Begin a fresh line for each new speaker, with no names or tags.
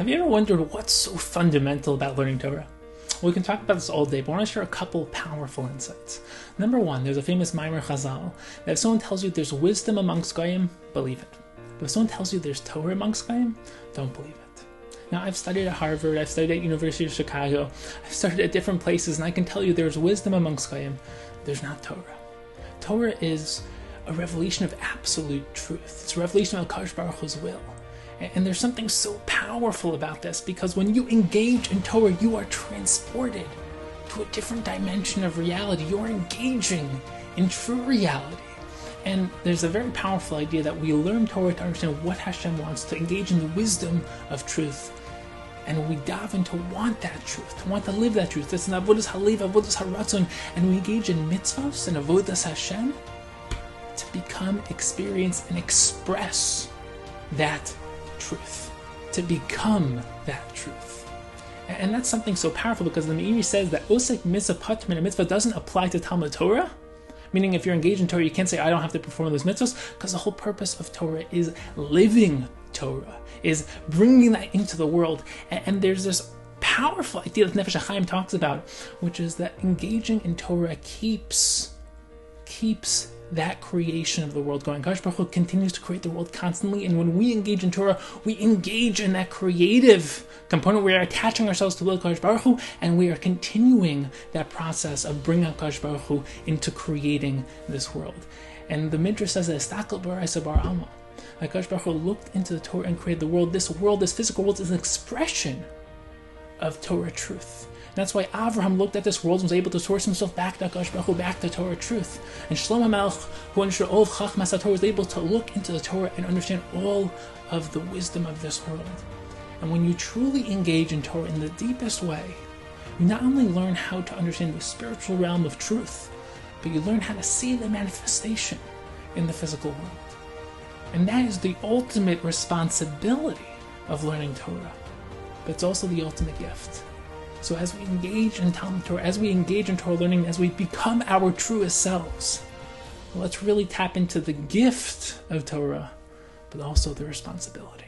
Have you ever wondered what's so fundamental about learning Torah? Well, we can talk about this all day, but I want to share a couple powerful insights. Number one, there's a famous Maimer Chazal that if someone tells you there's wisdom amongst Goyim, believe it. But if someone tells you there's Torah amongst Goyim, don't believe it. Now, I've studied at Harvard, I've studied at University of Chicago, I've studied at different places, and I can tell you there's wisdom amongst Goyim. There's not Torah. Torah is a revelation of absolute truth. It's a revelation of HaKadosh Baruch Hu's will. And there's something so powerful about this, because when you engage in Torah, you are transported to a different dimension of reality. You are engaging in true reality. And there's a very powerful idea that we learn Torah to understand what Hashem wants, to engage in the wisdom of truth. And we dive in to want that truth, to want to live that truth. It's an avodas halev, avodas haratzon, and we engage in mitzvahs and avodas Hashem to become, experience, and express that truth, to become that truth. And that's something so powerful, because the Meiri says that osek mitzvah patmin, a mitzvah doesn't apply to Talmud Torah, meaning if you're engaged in Torah, you can't say, I don't have to perform those mitzvahs, because the whole purpose of Torah is living Torah, is bringing that into the world. And there's this powerful idea that Nefesh HaChaim talks about, which is that engaging in Torah keeps that creation of the world going. HaKadosh Baruch Hu continues to create the world constantly, and when we engage in Torah, we engage in that creative component. We are attaching ourselves to the will of HaKadosh Baruch Hu, and we are continuing that process of bringing HaKadosh Baruch Hu into creating this world. And the Midrash says that Estakel b'Oraisa bar Alma, HaKadosh Baruch Hu looked into the Torah and created the world. This world, this physical world, is an expression of Torah truth. And that's why Avraham looked at this world and was able to source himself back to HaKadosh Baruch Hu, back to Torah truth. And Shlomo HaMelech, who understood all of Chachmas HaTorah, was able to look into the Torah and understand all of the wisdom of this world. And when you truly engage in Torah in the deepest way, you not only learn how to understand the spiritual realm of truth, but you learn how to see the manifestation in the physical world. And that is the ultimate responsibility of learning Torah. But it's also the ultimate gift. So as we engage in Talmud Torah, as we engage in Torah learning, as we become our truest selves, let's really tap into the gift of Torah, but also the responsibility.